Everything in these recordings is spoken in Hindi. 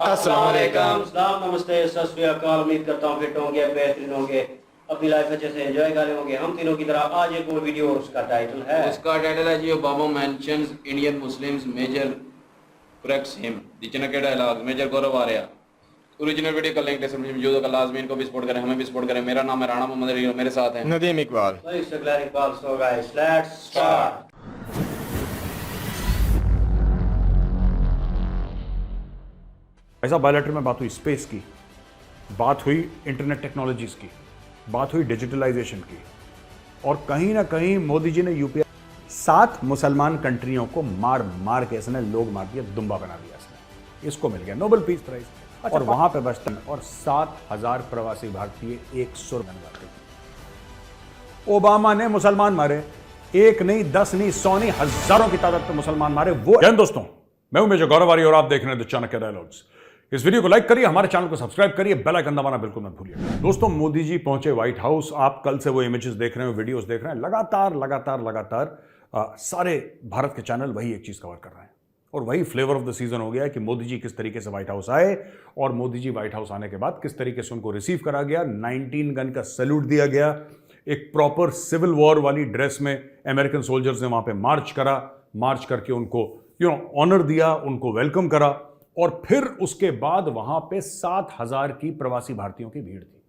अस्सलाम वालेकुम। सलाम, नमस्ते, सत श्री अकाल। उम्मीद करता हूँ फिट होंगे, बेहतरीन होंगे, अपनी लाइफ अच्छे से एंजॉय कर रहे होंगे। हम तीनों की तरह आज एक और वीडियो, और उसका टाइटल है जी Obama mentions Indian Muslims major corrects him दी चनके dialogue major Gaurav Arya. Original video का लिंक डिस्क्रिप्शन में मौजूद है। लाजमी इनको भी सपोर्ट करें, हमें भी सपोर्ट करें। मेरा नाम है राणा मोहम्मद अली और मेरे साथ हैं Nadeem Iqbal. So guys, let's start. ऐसा बायलैटरल में बात हुई स्पेस की, बात हुई इंटरनेट टेक्नोलॉजीज की, बात हुई डिजिटलाइजेशन की, और कहीं ना कहीं मोदी जी ने यूपीआई 7 मुसलमान कंट्रियों को मार मार के इसने लोग मार दिया, दुम्बा बना दिया इसने। इसको मिल गया नोबेल पीस प्राइज। और वहां पे बचते और 7,000 प्रवासी भारतीय 100 रन मारते। ओबामा ने मुसलमान मारे, एक नहीं, 10 नहीं, 100 नहीं, हजारों की तादाद में मुसलमान मारे। वो जैन दोस्तों, मैं हूं मेजर गौरव आर्य और आप देख रहे हैं द चाणक्य डायलॉग्स। इस वीडियो को लाइक करिए, हमारे चैनल को सब्सक्राइब करिए, बेल आइकन दबाना बिल्कुल मत भूलिए। दोस्तों, मोदी जी पहुंचे व्हाइट हाउस। आप कल से वो इमेजेस देख रहे हैं, वीडियोस देख रहे हैं। लगातार सारे भारत के चैनल वही एक चीज कवर कर रहे हैं, और वही फ्लेवर ऑफ द सीजन हो गया है कि मोदी जी किस तरीके से व्हाइट हाउस आए, और मोदी जी व्हाइट हाउस आने के बाद किस तरीके से उनको रिसीव करा गया। 19 गन का सैल्यूट दिया गया, एक प्रॉपर सिविल वॉर वाली ड्रेस में अमेरिकन सोल्जर्स ने वहां पे मार्च करा, मार्च करके उनको ऑनर दिया, उनको वेलकम करा। और फिर उसके बाद वहां पे 7,000 की प्रवासी भारतीयों की भीड़ थी।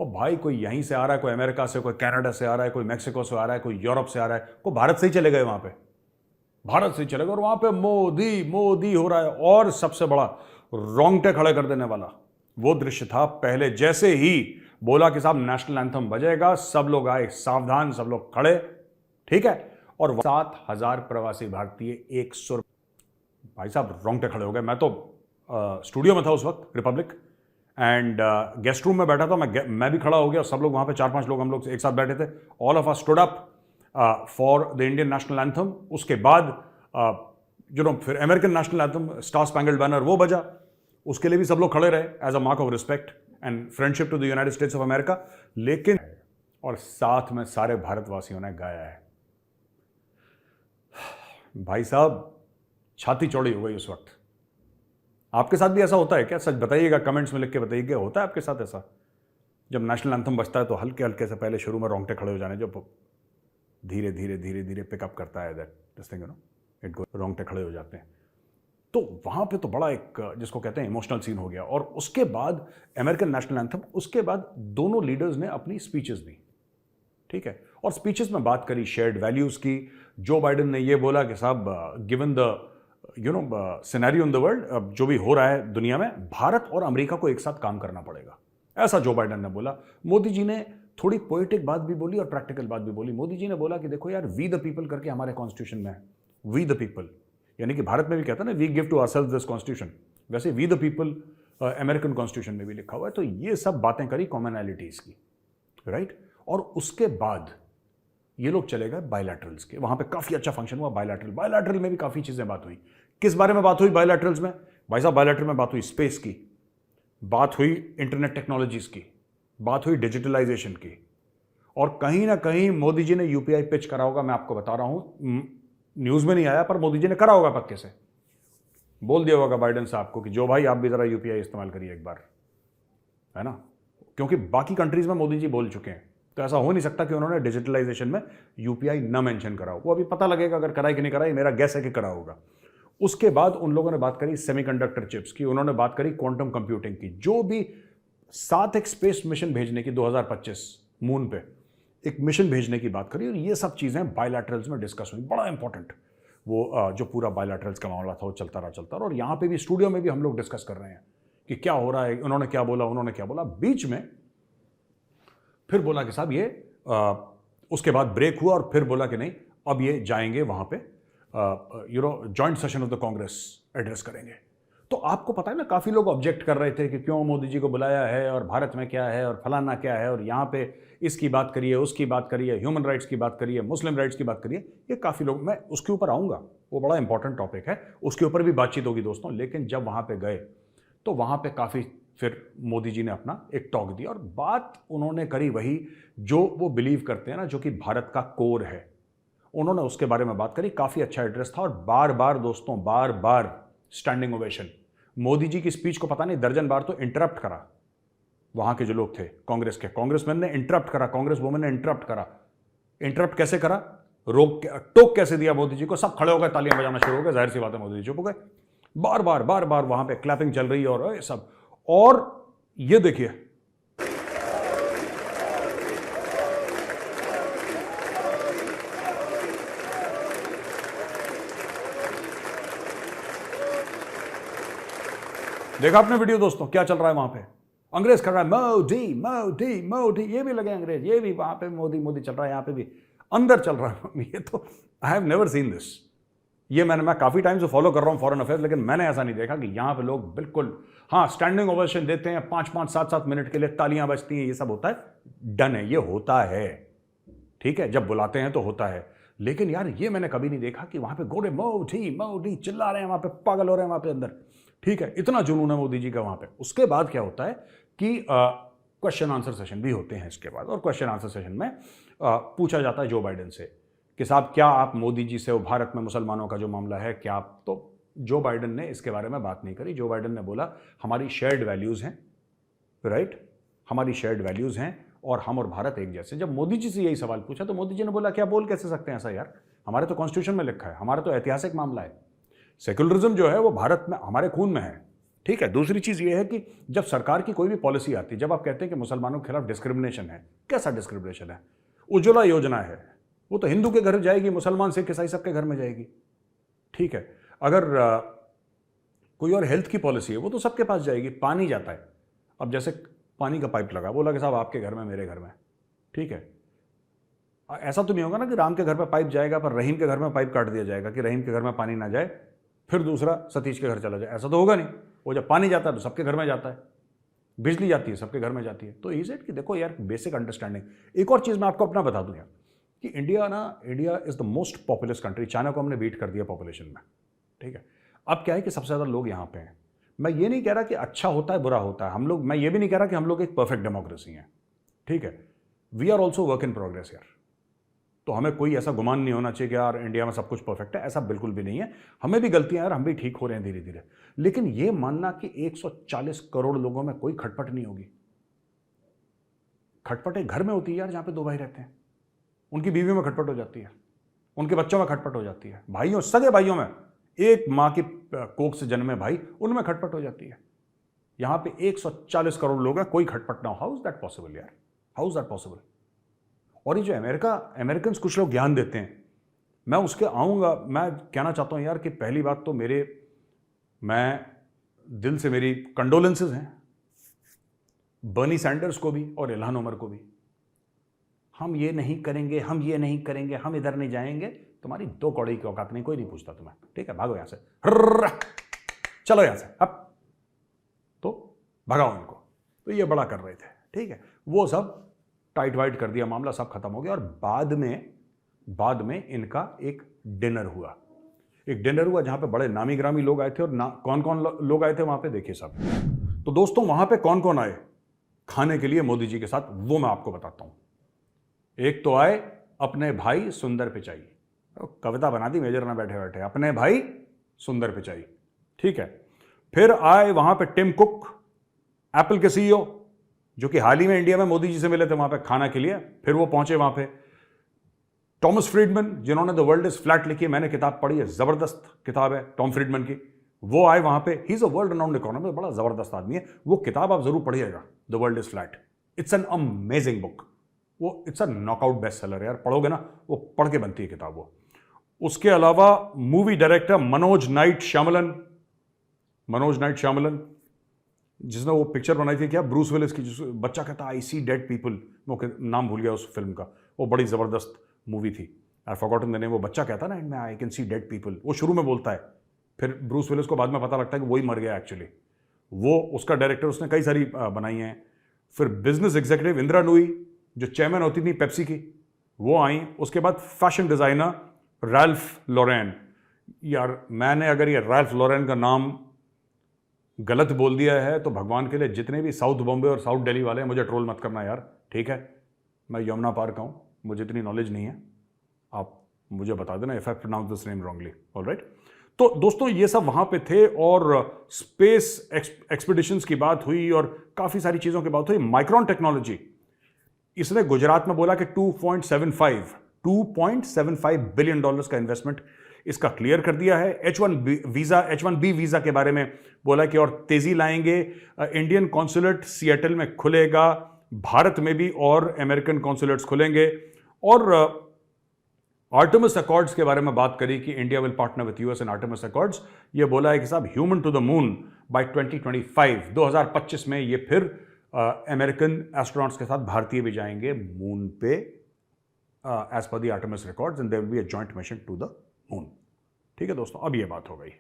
और भाई, कोई यहीं से आ रहा है, कोई अमेरिका से, कोई कनाडा से आ रहा है, कोई मैक्सिको से आ रहा है, कोई यूरोप से आ रहा है, कोई भारत से ही चले गए। वहां पे भारत से ही चले गए, और वहां पे मोदी मोदी हो रहा है। और सबसे बड़ा रोंगटे खड़े कर देने वाला वो दृश्य था, पहले जैसे ही बोला कि साहब नेशनल एंथम बजेगा, सब लोग आए सावधान, सब लोग खड़े, ठीक है। और 7,000 प्रवासी भारतीय 100, भाई साहब रोंगटे खड़े हो गए। मैं तो स्टूडियो में था उस वक्त, रिपब्लिक, एंड गेस्ट रूम में बैठा था। मैं भी खड़ा हो गया, सब लोग वहां पे 4-5 लोग हम लोग एक साथ बैठे थे। All of us stood up for the Indian national anthem. उसके बाद फिर American national anthem, star spangled banner, वो बजा। उसके लिए भी सब लोग खड़े रहे as a mark of respect and friendship to the United States of America. लेकिन और साथ में सारे भारतवासियों ने गाया है। भाई साहब, छाती चौड़ी हो गई उस वक्त। आपके साथ भी ऐसा होता है क्या? सच बताइएगा, कमेंट्स में लिख के बताइए, होता है आपके साथ ऐसा? जब नेशनल एंथम बजता है तो हल्के हल्के से पहले शुरू में रोंगटे खड़े हो जाने, जब धीरे धीरे पिकअप करता है दिस थिंग, इट गो, रोंगटे खड़े हो जाते हैं। तो वहां पे तो बड़ा एक, जिसको कहते हैं, इमोशनल सीन हो गया। और उसके बाद अमेरिकन नेशनल एंथम, उसके बाद दोनों लीडर्स ने अपनी स्पीचेस दी, ठीक है। और स्पीचेस में बात करी शेयर्ड वैल्यूज की। जो बाइडेन ने ये बोला कि साहब, given the scenario in the world, जो भी हो रहा है दुनिया में, भारत और अमेरिका को एक साथ काम करना पड़ेगा, ऐसा जो बाइडेन ने बोला। मोदी जी ने थोड़ी पोएटिक बात भी बोली और प्रैक्टिकल बात भी बोली। मोदी जी ने बोला कि देखो यार, वी द पीपल करके हमारे कॉन्स्टिट्यूशन में है, वी द पीपल, यानी कि भारत में भी कहता है ना, we give to ourselves this constitution, वैसे we the people American constitution में भी लिखा हुआ है। तो ये सब बातें करी कॉमनैलिटीज की, राइट। और उसके बाद ये लोग चले गए बायलैटरल्स के। वहां पे काफी अच्छा फंक्शन हुआ बायलैटरल में भी काफी चीजें बात हुई। किस बारे में बात हुई बायलैटरल्स में? भाई साहब, बायलैटरल में बात हुई स्पेस की, बात हुई इंटरनेट टेक्नोलॉजीज की, बात हुई डिजिटलाइजेशन की। और कहीं ना कहीं मोदी जी ने यूपीआई पिच करा होगा। मैं आपको बता रहा हूं, न्यूज में नहीं आया, पर मोदी जी ने करा होगा, पक्के से बोल दिया होगा बाइडेन साहब को कि जो भाई, आप भी जरा यूपीआई इस्तेमाल करिए एक बार, है ना। क्योंकि बाकी कंट्रीज में मोदी जी बोल चुके हैं, तो ऐसा हो नहीं सकता कि उन्होंने डिजिटलाइजेशन में यूपीआई न मेंशन करा हो। वो अभी पता लगेगा अगर कराई कि नहीं कराई, मेरा गैस है कि करा होगा। उसके बाद उन लोगों ने बात करी सेमीकंडक्टर चिप्स की, उन्होंने बात करी क्वांटम कंप्यूटिंग की, जो भी 7 एक स्पेस मिशन भेजने की 2025 मून पे एक मिशन भेजने की बात करी। और ये सब चीजें बायलैटरल्स में डिस्कस हुई, बड़ा इंपॉर्टेंट। वो जो पूरा बायलैटरल्स का मामला था वो चलता रहा। और यहाँ पे भी स्टूडियो में भी हम लोग डिस्कस कर रहे हैं कि क्या हो रहा है, उन्होंने क्या बोला। बीच में फिर बोला कि साहब ये उसके बाद ब्रेक हुआ, और फिर बोला कि नहीं, अब ये जाएंगे वहां पे joint session of the Congress address करेंगे। तो आपको पता है ना, काफी लोग ऑब्जेक्ट कर रहे थे कि क्यों मोदी जी को बुलाया है, और भारत में क्या है, और फलाना क्या है, और यहाँ पे इसकी बात करिए, उसकी बात करिए, ह्यूमन राइट्स की बात करिए, मुस्लिम राइट्स की बात करिए। ये काफी लोग, मैं उसके ऊपर आऊंगा, वो बड़ा इंपॉर्टेंट टॉपिक है, उसके ऊपर भी बातचीत होगी दोस्तों। लेकिन जब वहां पे गए तो वहां पे काफी, फिर मोदी जी ने अपना एक टॉक दिया, और बात उन्होंने करी वही जो वो बिलीव करते हैं ना, जो कि भारत का कोर है। उन्होंने उसके बारे में बात करी, काफी अच्छा एड्रेस था। और बार बार दोस्तों, बार बार स्टैंडिंग ओवेशन, मोदी जी की स्पीच को पता नहीं दर्जन बार तो इंटरप्ट करा, वहां के जो लोग थे कांग्रेस के, कांग्रेसमैन ने इंटरप्ट करा, कांग्रेस वुमेन ने इंटरप्ट करा। इंटरप्ट कैसे करा, रोक टोक कैसे दिया मोदी जी को, सब खड़े हो गए, तालियां बजाना शुरू हो गए, जाहिर सी बात है मोदी जी चुप हो गए। बार बार वहां पे क्लैपिंग चल रही है और सब। और ये देखिए, देखा आपने वीडियो दोस्तों, क्या चल रहा है वहां पे, अंग्रेज कर रहा है मोदी मोदी मोदी, ये भी लगे अंग्रेज, ये भी वहां पे मोदी मोदी चल रहा है, यहां पे भी अंदर चल रहा है। ये तो I have never seen this. ये मैं काफी टाइम से फॉलो कर रहा हूं फॉरेन अफेयर्स, लेकिन मैंने ऐसा नहीं देखा कि यहां पे लोग बिल्कुल, हाँ स्टैंडिंग ओवेशन देते हैं, 5-5 7-7 मिनट के लिए तालियां बजती हैं, ये सब होता है, डन है, ये होता है, ठीक है, जब बुलाते हैं तो होता है। लेकिन यार ये मैंने कभी नहीं देखा कि वहां पे गोरे मोदी मोदी चिल्ला रहे हैं, वहां पे पागल हो रहे हैं वहां पे अंदर, ठीक है, इतना जुनून है मोदी जी का वहां पे। उसके बाद क्या होता है कि क्वेश्चन आंसर सेशन भी होते हैं इसके बाद, और क्वेश्चन आंसर सेशन में पूछा जाता है जो बाइडेन से कि साहब क्या आप मोदी जी से, भारत में मुसलमानों का जो मामला है, क्या आप, तो जो बाइडेन ने इसके बारे में बात नहीं करी। जो बाइडेन ने बोला हमारी शेयर्ड वैल्यूज़ हैं, राइट, हमारी शेयर्ड वैल्यूज़ हैं और हम और भारत एक जैसे। जब मोदी जी से यही सवाल पूछा तो मोदी जी ने बोला क्या बोल कैसे सकते हैं ऐसा यार, हमारे तो कॉन्स्टिट्यूशन में लिखा है, हमारा तो ऐतिहासिक मामला है, सेक्युलरिज्म जो है वो भारत में हमारे खून में है, ठीक है। दूसरी चीज़ ये है कि जब सरकार की कोई भी पॉलिसी आती है, जब आप कहते हैं कि मुसलमानों के खिलाफ डिस्क्रिमिनेशन है, कैसा डिस्क्रिमिनेशन है, उज्ज्वला योजना है, वो तो हिंदू के घर जाएगी, मुसलमान सिख ईसाई सबके घर में जाएगी, ठीक है। अगर कोई और हेल्थ की पॉलिसी है वो तो सबके पास जाएगी। पानी जाता है, अब जैसे पानी का पाइप लगा, बोला कि साहब आपके घर में मेरे घर में, ठीक है, ऐसा तो नहीं होगा ना कि राम के घर में पाइप जाएगा पर रहीम के घर में पाइप काट दिया जाएगा कि रहीम के घर में पानी ना जाए फिर दूसरा सतीश के घर चला जाए, ऐसा तो होगा नहीं। वो जब पानी जाता है तो सबके घर में जाता है, बिजली जाती है सबके घर में जाती है। तो ही सेड कि देखो यार बेसिक अंडरस्टैंडिंग। एक और चीज़ मैं आपको अपना बता दूं यार कि India is the most populous country, China को हमने बीट कर दिया पॉपुलेशन में, ठीक है। अब क्या है कि सबसे ज़्यादा लोग यहाँ पे हैं। मैं ये नहीं कह रहा कि अच्छा होता है बुरा होता है, हम लोग, मैं ये भी नहीं कह रहा कि हम लोग एक परफेक्ट डेमोक्रेसी हैं, ठीक है। We are also work in progress यार। तो हमें कोई ऐसा गुमान नहीं होना चाहिए कि यार इंडिया में सब कुछ परफेक्ट है, ऐसा बिल्कुल भी नहीं है। हमें भी गलतियां यार, हम भी ठीक हो रहे हैं धीरे धीरे। लेकिन ये मानना कि 140 करोड़ लोगों में कोई खटपट नहीं होगी, खटपट एक घर में होती है यार जहां पे दो भाई रहते हैं, उनकी बीवी में खटपट हो जाती है, उनके बच्चों में खटपट हो जाती है, भाइयों सगे भाइयों में, एक मां की कोख से जन्मे भाई, उनमें खटपट हो जाती है। यहां पे 140 करोड़ लोग हैं, कोई खटपट ना हो। हाउ इज दैट पॉसिबल यार, हाउ इज दैट पॉसिबल। और ये जो अमेरिकन कुछ लोग ज्ञान देते हैं, मैं उसके आऊँगा। मैं कहना चाहता हूँ यार कि पहली बात तो मैं दिल से मेरी कंडोलेंसेज हैं बर्नी सैंडर्स को भी और इल्हान उमर को भी। हम ये नहीं करेंगे, हम ये नहीं करेंगे, हम इधर नहीं जाएंगे, तुम्हारी 2 कौड़ी की औकात नहीं, कोई नहीं पूछता तुम्हें, ठीक है, भागो यहाँ से, चलो यहाँ से, अब तो भगाओ इनको। तो ये बड़ा कर रहे थे, ठीक है, वो सब टाइट वाइट कर दिया, मामला सब खत्म हो गया। और बाद में इनका एक डिनर हुआ, जहां पे बड़े नामी ग्रामी लोग आए थे। और कौन कौन लोग आए थे वहां पे, देखिए सब। तो दोस्तों वहां पे कौन कौन आए खाने के लिए मोदी जी के साथ, वो मैं आपको बताता हूं। एक तो आए अपने भाई सुंदर पिचाई, कविता बना दी मेजर ना बैठे बैठे, अपने भाई सुंदर पिचाई, ठीक है। फिर आए वहां पे टिम कुक, एप्पल के सीईओ, जो कि हाल ही में इंडिया में मोदी जी से मिले थे वहां पे खाना के लिए। फिर वो पहुंचे वहां पे टॉमस फ्रीडमैन, जिन्होंने द वर्ल्ड इज फ्लैट लिखी, मैंने किताब पढ़ी है, जबरदस्त किताब है टॉम फ्रीडमैन की। वो आए वहां पे, he is a world renowned economist, बड़ा जबरदस्त आदमी है। वो किताब आप जरूर पढ़िएगा, the world is flat, it's an amazing book. वो it's a knockout best seller यार, पढ़ोगे ना वो पढ़ के बनती है किताब वो। उसके अलावा movie director Manoj night Shyamalan, जिसने वो पिक्चर बनाई थी क्या, ब्रूस विलिस की, जिस बच्चा कहता आई सी डेड पीपल, वो नाम भूल गया उस फिल्म का, वो बड़ी ज़बरदस्त मूवी थी, आई फॉरगॉटन द नेम। वो बच्चा कहता ना मैं I can see dead people, वो शुरू में बोलता है, फिर ब्रूस विलिस को बाद में पता लगता है कि वही मर गया एक्चुअली। वो उसका डायरेक्टर, उसने कई सारी बनाई हैं। फिर बिजनेस एग्जीक्यूटिव इंदिरा नूई, जो चेयरमैन होती थी पेप्सी की, वो आई। उसके बाद फैशन डिज़ाइनर रैल्फ लॉरेन। यार मैंने अगर ये रैल्फ लॉरेन का नाम गलत बोल दिया है तो भगवान के लिए जितने भी साउथ बॉम्बे और साउथ दिल्ली वाले हैं, मुझे ट्रोल मत करना यार, ठीक है। मैं यमुना पार का हूँ, मुझे इतनी नॉलेज नहीं है, आप मुझे बता देना if I pronounce this name wrongly, alright. तो दोस्तों ये सब वहां पे थे और स्पेस एक्सपीडिशंस की बात हुई और काफी सारी चीजों की बात हुई। माइक्रॉन टेक्नोलॉजी, इसने गुजरात में बोला कि 2.75 बिलियन डॉलर्स का इन्वेस्टमेंट इसका क्लियर कर दिया है। H1B वीजा के बारे में बोला कि और तेजी लाएंगे। इंडियन कॉन्सुलेट सिएटल में खुलेगा, भारत में भी और अमेरिकन कॉन्सुलेट्स खुलेंगे। और आर्टेमिस अकॉर्ड्स के बारे में बात करी कि India will partner with US in Artemis accords. ये बोला है कि साहब human to the moon by 2025 में ये फिर अमेरिकन एस्ट्रोनॉट्स के साथ भारतीय भी जाएंगे मून पे as per the Artemis records and there will be a joint mission to the moon. ठीक है दोस्तों, अब ये बात हो गई।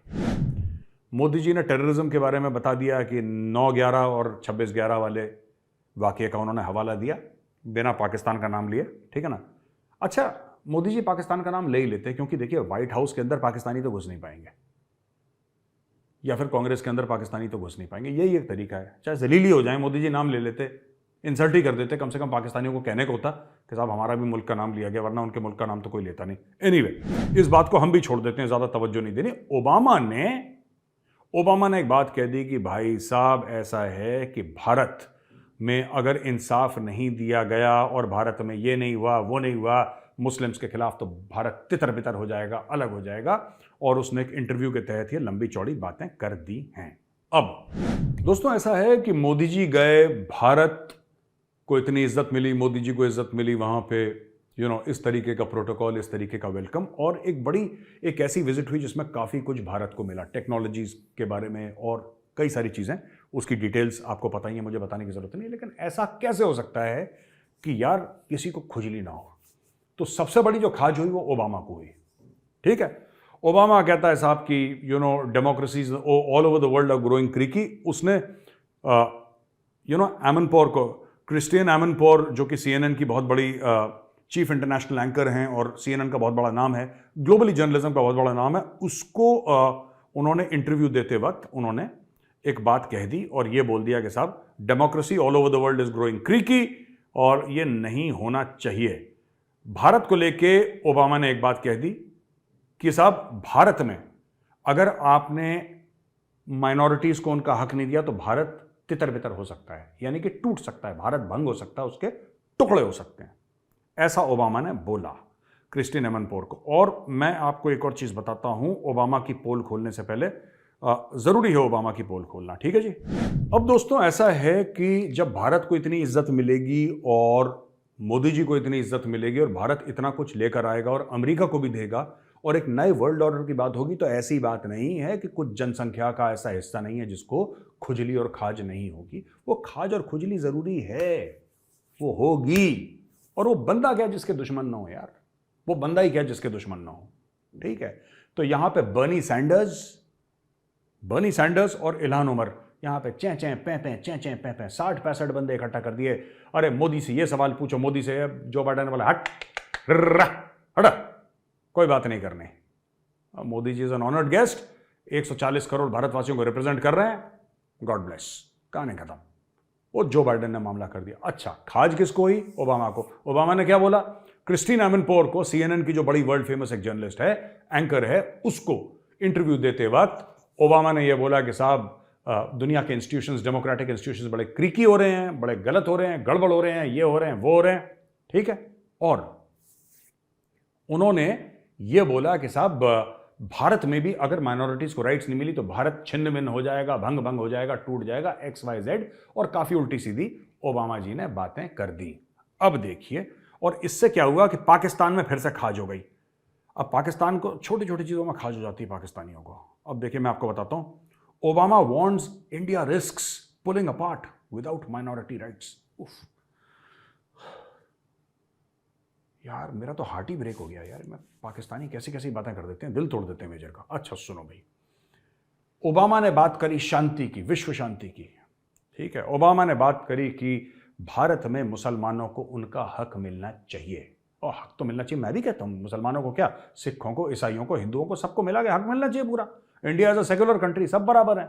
मोदी जी ने टेररिज्म के बारे में बता दिया कि 9/11 और 26/11 वाले वाकये का उन्होंने हवाला दिया बिना पाकिस्तान का नाम लिए। ठीक है ना। अच्छा, मोदी जी पाकिस्तान का नाम ले ही लेते हैं क्योंकि देखिए व्हाइट हाउस के अंदर पाकिस्तानी तो घुस नहीं पाएंगे, या फिर कांग्रेस के अंदर पाकिस्तानी तो घुस नहीं पाएंगे। यही एक तरीका है, चाहे जलीली हो जाए, मोदी जी नाम ले लेते, इंसल्ट ही कर देते, कम से कम पाकिस्तानियों को कहने को होता कि साहब हमारा भी मुल्क का नाम लिया गया, वरना उनके मुल्क का नाम तो कोई लेता नहीं। एनीवे, इस बात को हम भी छोड़ देते हैं, ज्यादा तवज्जो नहीं देनी। ओबामा ने एक बात कह दी कि भाई साहब ऐसा है कि भारत में अगर इंसाफ नहीं दिया गया और भारत में ये नहीं हुआ वो नहीं हुआ मुस्लिम्स के खिलाफ, तो भारत तितर बितर हो जाएगा, अलग हो जाएगा। और उसने एक इंटरव्यू के तहत ये लंबी चौड़ी बातें कर दी हैं। अब दोस्तों ऐसा है कि मोदी जी गए, भारत को इतनी इज्जत मिली, मोदी जी को इज्जत मिली वहां पे, इस तरीके का प्रोटोकॉल, इस तरीके का वेलकम, और एक ऐसी विजिट हुई जिसमें काफ़ी कुछ भारत को मिला, टेक्नोलॉजीज के बारे में और कई सारी चीज़ें। उसकी डिटेल्स आपको पता ही है, मुझे बताने की ज़रूरत नहीं। लेकिन ऐसा कैसे हो सकता है कि यार किसी को खुजली ना हो? तो सबसे बड़ी जो खाज हुई वो ओबामा को हुई। ठीक है, ओबामा कहता है साहब कि democracies all over the world are growing creaky. उसने एमनपोर को, क्रिस्टियन एमनपोर, जो कि CNN की बहुत बड़ी चीफ इंटरनेशनल एंकर हैं और CNN का बहुत बड़ा नाम है, ग्लोबली जर्नलिज्म का बहुत बड़ा नाम है, उसको उन्होंने इंटरव्यू देते वक्त उन्होंने एक बात कह दी और ये बोल दिया कि साहब democracy all over the world is growing creaky और ये नहीं होना चाहिए। भारत को लेके ओबामा ने एक बात कह दी कि साहब भारत में अगर आपने माइनॉरिटीज को उनका हक नहीं दिया तो भारत तितर बितर हो सकता है, यानी कि टूट सकता है, भारत भंग हो सकता है, उसके टुकड़े हो सकते हैं। ऐसा ओबामा ने बोला क्रिस्टियन एमनपोर को। और मैं आपको एक और चीज बताता हूं, ओबामा की पोल खोलने से पहले जरूरी है ओबामा की पोल खोलना। ठीक है जी। अब दोस्तों ऐसा है कि जब भारत को इतनी इज्जत मिलेगी और मोदी जी को इतनी इज्जत मिलेगी और भारत इतना कुछ लेकर आएगा और अमेरिका को भी देगा और एक नए वर्ल्ड ऑर्डर की बात होगी, तो ऐसी बात नहीं है कि कुछ जनसंख्या का ऐसा हिस्सा नहीं है जिसको खुजली और खाज नहीं होगी। वो खाज और खुजली जरूरी है, वो होगी। और वो बंदा क्या जिसके दुश्मन ना हो यार, वो बंदा ही क्या जिसके दुश्मन ना हो। ठीक है, तो यहां पे बर्नी सैंडर्स और इल्हान उमर यहां पे चें पे 60-65 बंदे इकट्ठा कर दिए। अरे मोदी से ये सवाल पूछो, मोदी से जो बाइडेन वाला हट कोई बात नहीं करनी। Modi ji is an honoured guest, 140 crore भारतवासियों को रिप्रेजेंट कर रहे हैं, गॉड ब्लेस, कहानी खत्म। वो जो बाइडेन ने मामला कर दिया। अच्छा, खाज किसको हुई? ओबामा को। ओबामा ने क्या बोला? क्रिस्टीन एमनपोर को, CNN की जो बड़ी वर्ल्ड फेमस एक जर्नलिस्ट है, एंकर है, उसको इंटरव्यू देते वक्त ओबामा ने यह बोला कि साहब दुनिया के इंस्टीट्यूशंस, डेमोक्रेटिक इंस्टीट्यूशंस बड़े क्रीकी हो रहे हैं, बड़े गलत हो रहे हैं, गड़बड़ हो रहे हैं, ये हो रहे हैं, वो हो रहे हैं। ठीक है, और उन्होंने ये बोला कि साहब भारत में भी अगर माइनॉरिटीज को राइट्स नहीं मिली तो भारत छिन्न भिन्न हो जाएगा, भंग हो जाएगा, टूट जाएगा, XYZ, और काफी उल्टी सीधी ओबामा जी ने बातें कर दी। अब देखिए, और इससे क्या हुआ कि पाकिस्तान में फिर से खाज हो गई। अब पाकिस्तान को छोटी छोटी चीजों में खाज हो जाती है पाकिस्तानियों को। अब देखिए मैं आपको बताता हूं, Obama warns India risks pulling apart without minority rights. यार मेरा तो हार्ट ही ब्रेक हो गया यार। मैं पाकिस्तानी कैसी कैसी बातें कर देते हैं, दिल तोड़ देते हैं मेजर का। अच्छा सुनो भाई, ओबामा ने बात करी शांति की, विश्व शांति की। ठीक है, ओबामा ने बात करी कि भारत में मुसलमानों को उनका हक मिलना चाहिए, और हक तो मिलना चाहिए। मैं भी कहता हूं मुसलमानों को, क्या सिखों को, ईसाइयों को, हिंदुओं को, सबको मिला के हक मिलना चाहिए पूरा। India as a secular country, सब बराबर है,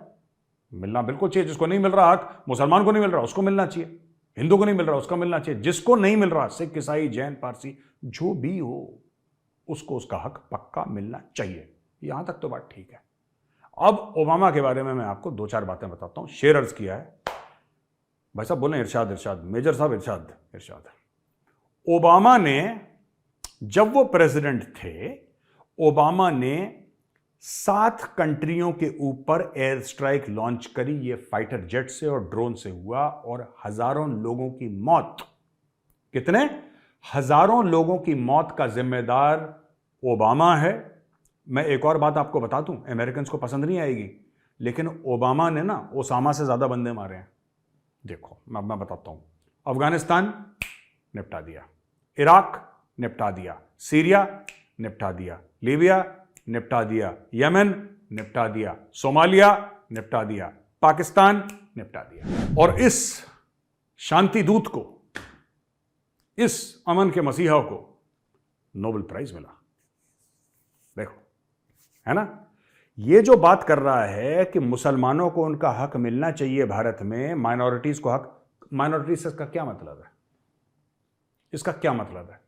मिलना बिल्कुल चाहिए। जिसको नहीं मिल रहा हक, मुसलमान को नहीं मिल रहा उसको मिलना चाहिए, हिंदू को नहीं मिल रहा उसको मिलना चाहिए, जिसको नहीं मिल रहा, सिख, ईसाई, जैन, पारसी, जो भी हो, उसको उसका हक पक्का मिलना चाहिए। यहां तक तो बात ठीक है। अब ओबामा के बारे में मैं आपको 2-4 बातें बताता हूं। शेर अर्ज किया है भाई साहब, बोले इरशाद इरशाद, मेजर साहब इरशाद इरशाद। ओबामा ने, जब वो प्रेसिडेंट थे, ओबामा ने 7 कंट्रियों के ऊपर एयर स्ट्राइक लॉन्च करी। ये फाइटर जेट से और ड्रोन से हुआ और हजारों लोगों की मौत, कितने हजारों लोगों की मौत का जिम्मेदार ओबामा है। मैं एक और बात आपको बता दूं, अमेरिकन को पसंद नहीं आएगी, लेकिन ओबामा ने ना ओसामा से ज्यादा बंदे मारे हैं। देखो मैं बताता हूं। अफगानिस्तान निपटा दिया, इराक निपटा दिया, सीरिया निपटा दिया, लीबिया निपटा दिया, यमन निपटा दिया, सोमालिया निपटा दिया, पाकिस्तान निपटा दिया। और इस शांति दूत को, इस अमन के मसीहा को नोबेल प्राइज मिला। देखो, है ना। ये जो बात कर रहा है कि मुसलमानों को उनका हक मिलना चाहिए भारत में, माइनॉरिटीज को हक, माइनॉरिटीज का क्या मतलब है? इसका क्या मतलब है?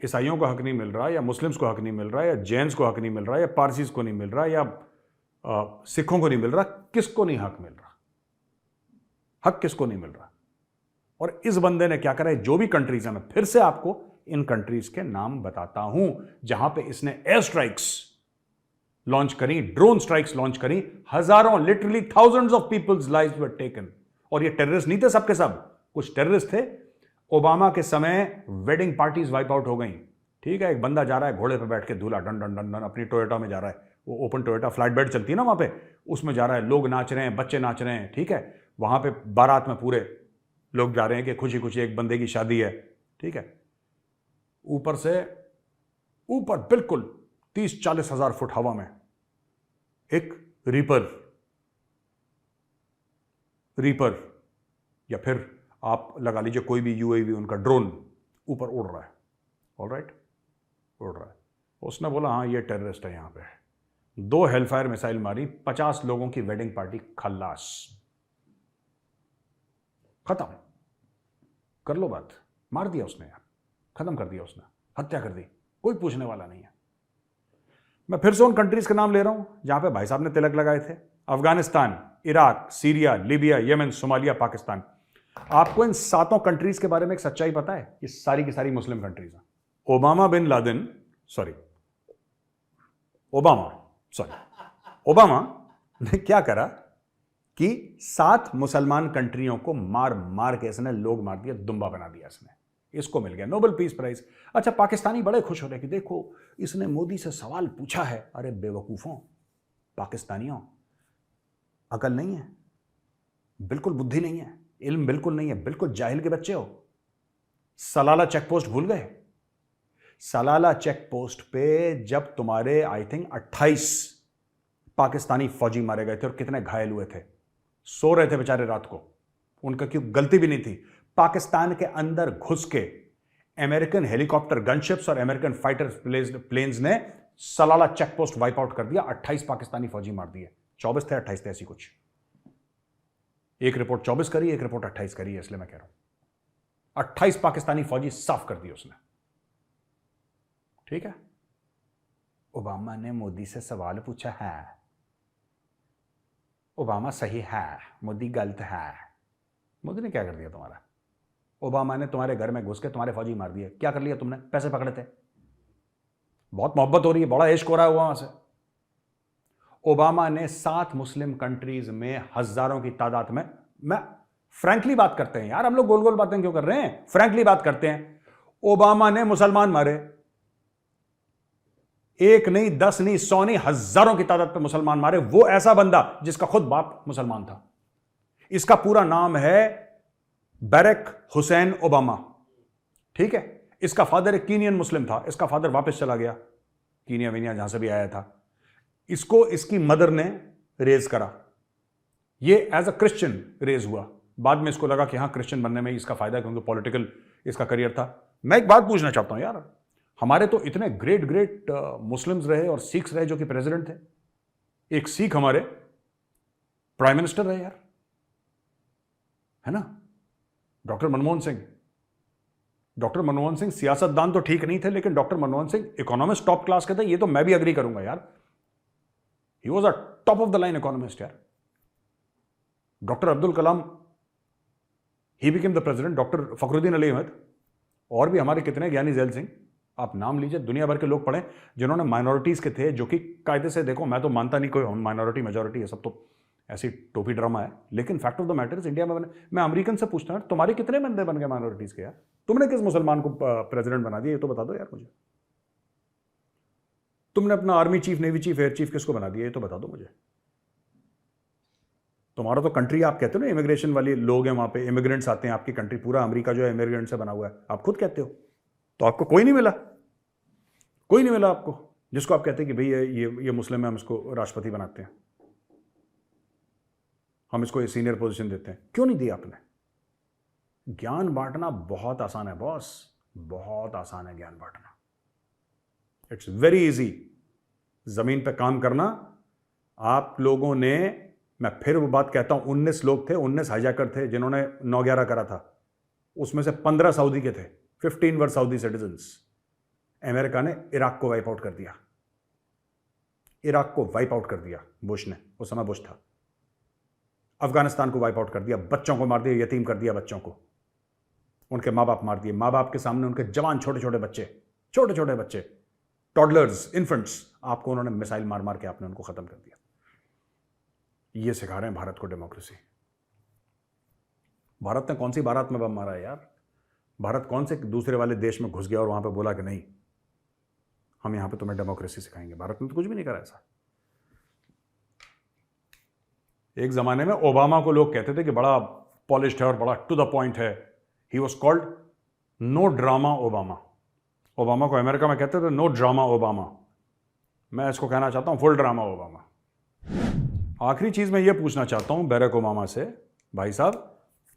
ईसाइयों को हक नहीं मिल रहा, या मुस्लिम्स को हक नहीं मिल रहा, या जैन्स को हक नहीं मिल रहा, या पारसीज को नहीं मिल रहा, या सिखों को नहीं मिल रहा? किसको नहीं हक मिल रहा? हक किसको नहीं मिल रहा? और इस बंदे ने क्या करा है? जो भी कंट्रीज है, मैं फिर से आपको इन कंट्रीज के नाम बताता हूं जहां पे इसने एयर स्ट्राइक्स लॉन्च करी, ड्रोन स्ट्राइक्स लॉन्च करी, हजारों, literally thousands of people's lives were taken. और ये टेररिस्ट नहीं थे सबके सब, कुछ टेररिस्ट थे। ओबामा के समय वेडिंग पार्टीज वाइप आउट हो गई। ठीक है, एक बंदा जा रहा है घोड़े पे बैठ के, दूल्हा डन डन डन डन अपनी टोयोटा में जा रहा है, वो ओपन टोयोटा फ्लाइट बेड चलती है ना वहां पे, उसमें जा रहा है, लोग नाच रहे हैं, बच्चे नाच रहे हैं। ठीक है, वहां पे बारात में पूरे लोग जा रहे हैं कि खुशी खुशी एक बंदे की शादी है। ठीक है, ऊपर से ऊपर बिल्कुल 30-40 हजार फुट हवा में एक रीपर या फिर आप लगा लीजिए कोई भी यूएवी, उनका ड्रोन ऊपर उड़ रहा है। ऑलराइट, उड़ रहा है। उसने बोला हाँ ये टेररिस्ट है। यहां पे 2 हेलफायर मिसाइल मारी, 50 लोगों की वेडिंग पार्टी खल्लास, खत्म। कर लो बात, मार दिया उसने यार, खत्म कर दिया उसने, हत्या कर दी, कोई पूछने वाला नहीं है। मैं फिर से उन कंट्रीज के नाम ले रहा हूं जहां पे भाई साहब ने तिलक लगाए थे। Afghanistan, Iraq, Syria, Libya, Yemen, Somalia, Pakistan. आपको इन 7 कंट्रीज के बारे में एक सच्चाई पता है? ये सारी की सारी मुस्लिम कंट्रीज हैं। ओबामा ने क्या करा कि 7 मुसलमान कंट्रियों को मार मार के इसने लोग मार दिया, दुम्बा बना दिया इसने। इसको मिल गया नोबेल पीस प्राइज। अच्छा, पाकिस्तानी बड़े खुश हो रहे कि देखो इसने मोदी से सवाल पूछा है। अरे बेवकूफों, पाकिस्तानियों, अकल नहीं है, बिल्कुल बुद्धि नहीं है, इल्म बिल्कुल नहीं है, बिल्कुल जाहिल के बच्चे हो। सलाला चेक पोस्ट भूल गए? सलाला चेक पोस्ट पे जब तुम्हारे आई थिंक 28 पाकिस्तानी फौजी मारे गए थे और कितने घायल हुए थे, सो रहे थे बेचारे रात को, उनका क्यों गलती भी नहीं थी। पाकिस्तान के अंदर घुस के अमेरिकन हेलीकॉप्टर गनशिप्स और अमेरिकन फाइटर प्लेन्स ने सलाला चेक पोस्ट वाइप आउट कर दिया। 28 पाकिस्तानी फौजी मार दिए, 24 थे 28 थे, ऐसी कुछ। एक रिपोर्ट 24 करी, एक रिपोर्ट 28 करी है, इसलिए मैं कह रहा हूं 28 पाकिस्तानी फौजी साफ कर दिए उसने। ठीक है, ओबामा ने मोदी से सवाल पूछा है, ओबामा सही है, मोदी गलत है। मोदी ने क्या कर दिया तुम्हारा? ओबामा ने तुम्हारे घर में घुस के तुम्हारे फौजी मार दिए। क्या कर लिया तुमने? पैसे पकड़े थे, बहुत मोहब्बत हो रही है, बड़ा इश्क हो रहा है ओबामा से। ओबामा ने 7 मुस्लिम कंट्रीज में हजारों की तादाद में, मैं फ्रैंकली बात करते हैं यार, हम लोग गोल गोल बातें क्यों कर रहे हैं, फ्रैंकली बात करते हैं। ओबामा ने मुसलमान मारे, 1 नहीं, 10 नहीं, 100 नहीं, हजारों की तादाद पे मुसलमान मारे। वो ऐसा बंदा जिसका खुद बाप मुसलमान था। इसका पूरा नाम है बैरक हुसैन ओबामा। ठीक है, इसका फादर एक कीनियन मुस्लिम था, इसका फादर वापस चला गया कीनिया विनिया जहां से भी आया था। इसको इसकी मदर ने रेज करा, ये एज अ क्रिश्चियन रेज हुआ। बाद में इसको लगा कि हाँ क्रिश्चियन बनने में इसका फायदा, क्योंकि पॉलिटिकल इसका करियर था। मैं एक बात पूछना चाहता हूं यार, हमारे तो इतने ग्रेट ग्रेट मुस्लिम्स रहे और सिख्स रहे जो कि प्रेसिडेंट थे। एक सिख हमारे प्राइम मिनिस्टर रहे यार, है ना, डॉक्टर मनमोहन सिंह। डॉक्टर मनमोहन सिंह सियासतदान तो ठीक नहीं थे, लेकिन doctor Manmohan Singh economist top class के थे। ये तो मैं भी अग्री करूंगा यार, he was a top of the line economist यार. Doctor Abdul Kalam, he became the president. Doctor Fakhruddin Ali Ahmed, और भी हमारे कितने, ज्ञानी जैल सिंह, आप नाम लीजिए, दुनिया भर के लोग पढ़े जिन्होंने माइनॉरिटीज के थे, जो कि कायदे से, देखो मैं तो मानता नहीं कोई माइनॉरिटी मेजॉरिटी है, सब तो ऐसी टोपी ड्रामा है, लेकिन fact of the matter is India में मैं अमेरिकन से पूछता हूं, तुम्हारे कितने बंदे बन गए माइनॉरिटीज के यार? तुमने किस मुसलमान को प्रेसिडेंट बना दिया, ये तो बता दो यार मुझे. तुमने अपना army chief, navy chief, air chief किसको बना दिया, ये तो बता दो मुझे. तुम्हारा तो कंट्री, आप कहते हो ना इमिग्रेशन वाले लोग हैं वहां पे, इमिग्रेंट्स आते हैं आपकी कंट्री, पूरा अमेरिका जो है इमिग्रेंट से बना हुआ है, आप खुद कहते हो. तो आपको कोई नहीं मिला, कोई नहीं मिला आपको जिसको आप कहते हैं कि भाई ये मुस्लिम है, हम इसको राष्ट्रपति बनाते हैं, हम इसको ये सीनियर पोजीशन देते हैं. क्यों नहीं दिया आपने? ज्ञान बांटना बहुत आसान है बॉस, बहुत आसान है ज्ञान बांटना. It's very easy. जमीन पे काम करना. आप लोगों ने, मैं फिर वो बात कहता हूं, 19 लोग थे, 19 हाईजैकर थे जिन्होंने 9/11 करा था. उसमें से 15 सऊदी के थे, 15 वर सऊदी सिटीजन्स. अमेरिका ने इराक को वाइप आउट कर दिया, इराक को वाइप आउट कर दिया बुश ने, उस समय बुश था. अफगानिस्तान को वाइप आउट कर दिया, बच्चों को मार दिया, यतीम कर दिया बच्चों को, उनके माँ बाप मार दिए, माँ बाप के सामने उनके जवान छोटे छोटे बच्चे, टॉडलर्स, इन्फेंट्स, आपको उन्होंने मिसाइल मार मार के आपने उनको खत्म कर दिया. ये सिखा रहे हैं भारत को डेमोक्रेसी. भारत ने कौन सी बारात में बम मारा है यार? भारत कौन से दूसरे वाले देश में घुस गया और वहां पे बोला कि नहीं हम यहां पे तुम्हें डेमोक्रेसी सिखाएंगे? भारत ने तो कुछ भी नहीं करा ऐसा. एक जमाने में ओबामा को लोग कहते थे कि बड़ा पॉलिश्ड है और बड़ा टू द पॉइंट है. He was called no drama Obama. Obama को अमेरिका में कहते थे नो ड्रामा ओबामा. मैं इसको कहना चाहता हूं फुल ड्रामा ओबामा. आखिरी चीज मैं ये पूछना चाहता हूं बैरक ओबामा से, भाई साहब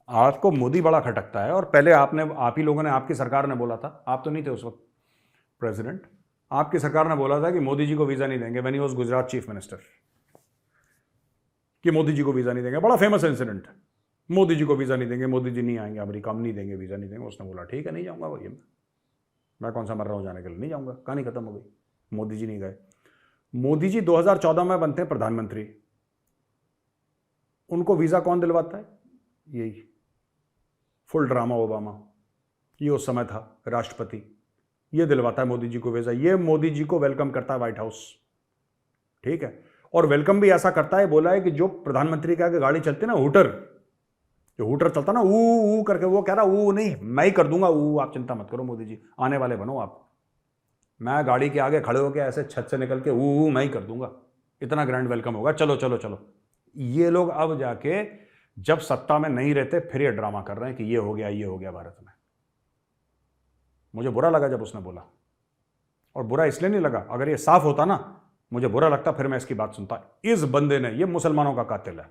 आपको मोदी बड़ा खटकता है, और पहले आप ही लोगों ने, आपकी सरकार ने बोला था, आप तो नहीं थे उस वक्त प्रेसिडेंट, आपकी सरकार ने बोला था कि मोदी जी को वीजा नहीं देंगे, when he was Gujarat chief minister, कि मोदी जी को वीजा नहीं देंगे. बड़ा फेमस इंसिडेंट, मोदी जी को वीजा नहीं देंगे, मोदी जी नहीं आएंगे अमेरिका, हम नहीं देंगे, वीजा नहीं देंगे. उसने बोला ठीक है नहीं जाऊंगा भाई, मैं कौन सा मर रहा हूं जाने के लिए, नहीं जाऊंगा. कहानी खत्म हो गई, मोदी जी नहीं गए. मोदी जी 2014 में बनते हैं प्रधानमंत्री. उनको वीजा कौन दिलवाता है? यही फुल ड्रामा ओबामा. ये उस समय था राष्ट्रपति, ये दिलवाता है मोदी जी को वीजा. ये मोदी जी को वेलकम करता है व्हाइट हाउस, ठीक है. और वेलकम भी ऐसा करता है, बोला है कि जो प्रधानमंत्री के आगे गाड़ी चलती है ना, हूटर, जो हूटर चलता ना ऊ करके, वो कह रहा ऊ नहीं, मैं ही कर दूंगा ऊ, आप चिंता मत करो मोदी जी, आने वाले बनो आप, मैं गाड़ी के आगे खड़े होकर ऐसे छत से निकल के ऊ मैं ही कर दूंगा, इतना ग्रैंड वेलकम होगा, चलो चलो चलो. ये लोग अब जाके जब सत्ता में नहीं रहते फिर ये ड्रामा कर रहे हैं कि ये हो गया भारत में. मुझे बुरा लगा जब उसने बोला, और बुरा इसलिए नहीं लगा, अगर ये साफ होता ना मुझे बुरा लगता, फिर मैं इसकी बात सुनता. इस बंदे ने, ये मुसलमानों का कातिल है,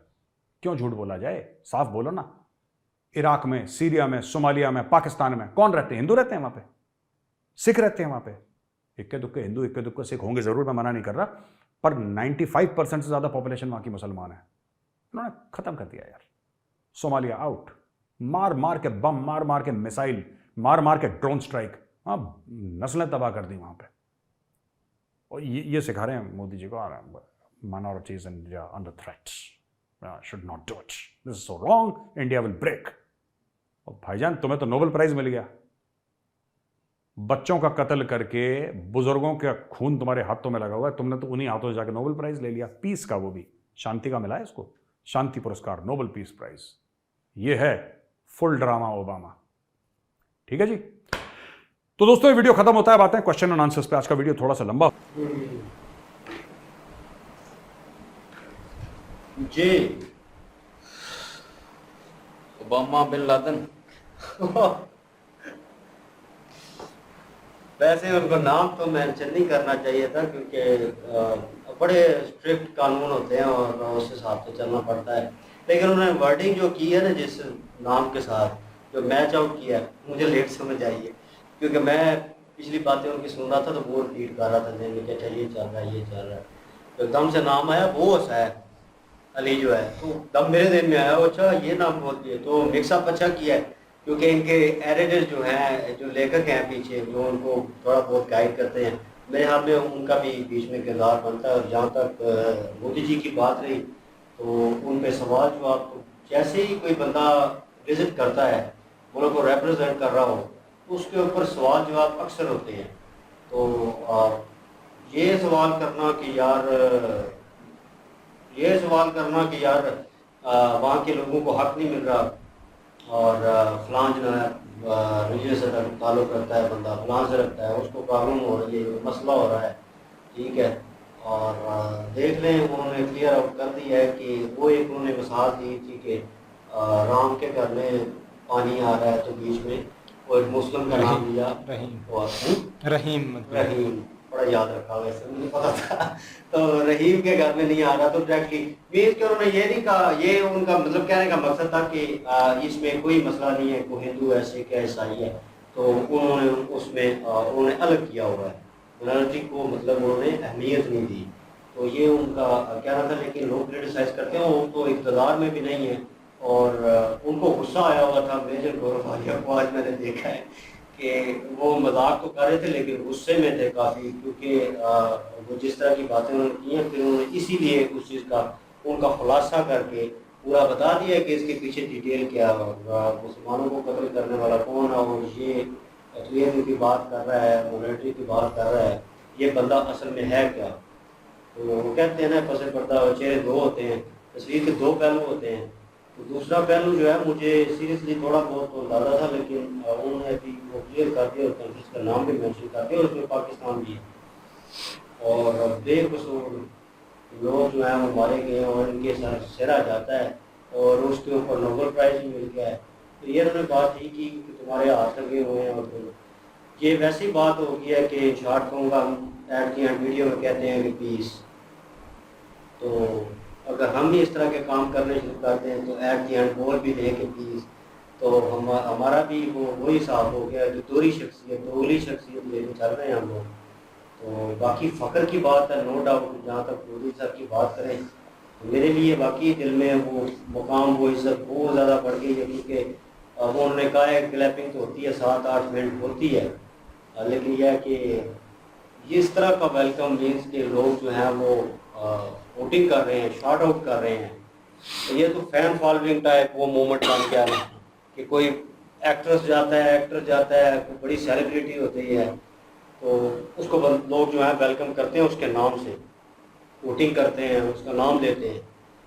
क्यों झूठ बोला जाए, साफ बोलो ना. इराक में, सीरिया में, सोमालिया में, पाकिस्तान में कौन रहते हैं? हिंदू रहते हैं वहां पे, सिख रहते हैं वहां पे. इक्के दुक्के हिंदू, इक्के दुक्के सिख होंगे जरूर, मैं मना नहीं कर रहा, पर 95% से ज्यादा पॉपुलेशन वहां की मुसलमान है. उन्होंने खत्म कर दिया यार. सोमालिया आउट, मार मार के बम, मार मार के मिसाइल, मार मार के ड्रोन स्ट्राइक, नस्लें तबाह कर दी वहां पे. और ये सिखा रहे हैं मोदी जी को, minorities India under threat, should not do it, this is so wrong, India will break. और भाईजान तुम्हें तो नोबेल प्राइज मिल गया. बच्चों का कत्ल करके, बुजुर्गों का खून तुम्हारे हाथों में लगा हुआ है, तुमने तो उन्हीं हाथों से जाकर नोबेल प्राइज ले लिया, पीस का, वो भी शांति का मिला है इसको, शांति पुरस्कार, नोबेल पीस प्राइज. ये है फुल ड्रामा ओबामा. ठीक है जी. तो दोस्तों ये वीडियो खत्म होता है, बातें क्वेश्चन एंड आंसर्स पे. आज का वीडियो थोड़ा सा लंबा जी. ओबामा बिन लादेन, वैसे उनको नाम तो मेंशन नहीं करना चाहिए था, क्योंकि बड़े स्ट्रिक्ट कानून होते हैं और उस हिसाब से चलना पड़ता है. लेकिन उन्होंने वर्डिंग जो की है ना, जिस नाम के साथ जो मैच आउट किया है, मुझे लेट समझ आई है, क्योंकि मैं पिछली बातें उनकी सुन रहा था तो वो रिपीट कर रहा था जैसे कि अच्छा ये चल रहा है, ये चल रहा है. तो एकदम से नाम आया वो है अली जो है, तो तब मेरे दिन में आया अच्छा ये नाम बोल दिए. तो मिक्सअप अच्छा किया है, क्योंकि इनके एडिटर्स जो हैं, जो लेखक हैं पीछे, जो उनको थोड़ा बहुत गाइड करते हैं, मेरे ख्याल में उनका भी बीच में किरदार बनता है। और जहाँ तक मोदी जी की बात रही तो उन पे सवाल जवाब, तो जैसे ही कोई बंदा विजिट करता है मुल्क को रिप्रेजेंट कर रहा हो तो उसके ऊपर सवाल जवाब अक्सर होते हैं। तो ये सवाल करना कि यार वहाँ के लोगों को हक नहीं मिल रहा और फलां जो है रिलीजन से ताल्लुक़ रखता है बंदा, फलां से रखता है, उसको प्रॉब्लम हो रही है, मसला हो रहा है, ठीक है। और देख लें उन्होंने क्लियर आउट कर दिया है कि वो एक उन्होंने मिसाल दी थी कि राम के घर में पानी आ रहा है तो बीच में वो एक मुस्लिम का नाम लिया, रहीम रहीम, बड़ा याद रखा, वैसे मुझे पता था। तो रहीम के घर में नहीं आ रहा तो डायरेक्टली मीन के उन्होंने ये नहीं कहा, ये उनका मतलब कहने का मकसद था कि इसमें कोई मसला नहीं है, कोई हिंदू है, सिख है, ईसाई है, तो उन्होंने उसमें उन्होंने अलग किया हुआ है, माइनॉरिटी को मतलब उन्होंने अहमियत नहीं दी। तो ये उनका कहना था। लेकिन लोग क्रिटिसाइज करते हैं, वो तो इक़्तिदार में भी नहीं है और उनको गुस्सा आया हुआ था मेजर गौरव वालिया को। आज मैंने देखा है कि वो मजाक तो कर रहे थे लेकिन गुस्से में थे काफ़ी, क्योंकि वो जिस तरह की बातें उन्होंने की हैं, फिर उन्होंने इसीलिए उस चीज़ का उनका खुलासा करके पूरा बता दिया कि इसके पीछे डिटेल क्या, मुसलमानों को कत्ल करने वाला कौन है और ये एक्लियर की बात कर रहा है, मोनेटरी की बात कर रहा है, ये बंदा असल में है क्या। तो वो कहते हैं ना पसे पर्दा चेहरे दो होते हैं, तस्वीर के दो पहलू होते हैं। तो दूसरा पहलू जो है मुझे सीरियसली थोड़ा बहुत तो अंदाजा था, लेकिन उन्होंने अभी वो क्लियर कर दिया, उसका नाम भी मेंशन कर दिया, उसमें पाकिस्तान भी है और बेकसूर लोग जो हैं वो मारे गए और इनके सर सिरा जाता है और उसके ऊपर नोबेल प्राइज़ भी मिल गया है। तो ये उन्होंने बात ही की कि तुम्हारे हाथ लगे हुए हैं। और ये वैसी बात हो गई है कि शॉर्ट कहूँगा, एड की वीडियो में कहते हैं कि पीस। तो अगर हम भी इस तरह के काम करने शुरू करते हैं तो एट दी एंड बोल भी दें कि प्लीज़, तो हमारा भी वही हिसाब हो गया कि दोहरी शख्सियत लेके चल रहे हैं हम लोग। तो बाकी फ़ख्र की बात है, नो डाउट। जहाँ तक मोदी साहब की बात करें तो मेरे लिए बाकी दिल में वो मुकाम, वो इज़्ज़त बहुत ज़्यादा बढ़ गई है, क्योंकि वो उन्होंने कहा है क्लैपिंग तो होती है 7-8 मिनट होती है, लेकिन यह है कि इस तरह का वेलकम मीन्स के लोग जो हैं वो वोटिंग कर रहे हैं, शॉर्ट आउट कर रहे हैं। तो ये तो फैन फॉलोइंग टाइप वो मोमेंट बन गया है कि कोई एक्टर जाता है, कोई बड़ी सेलिब्रिटी होती है तो उसको लोग जो है वेलकम करते हैं, उसके नाम से वोटिंग करते हैं, उसका नाम लेते हैं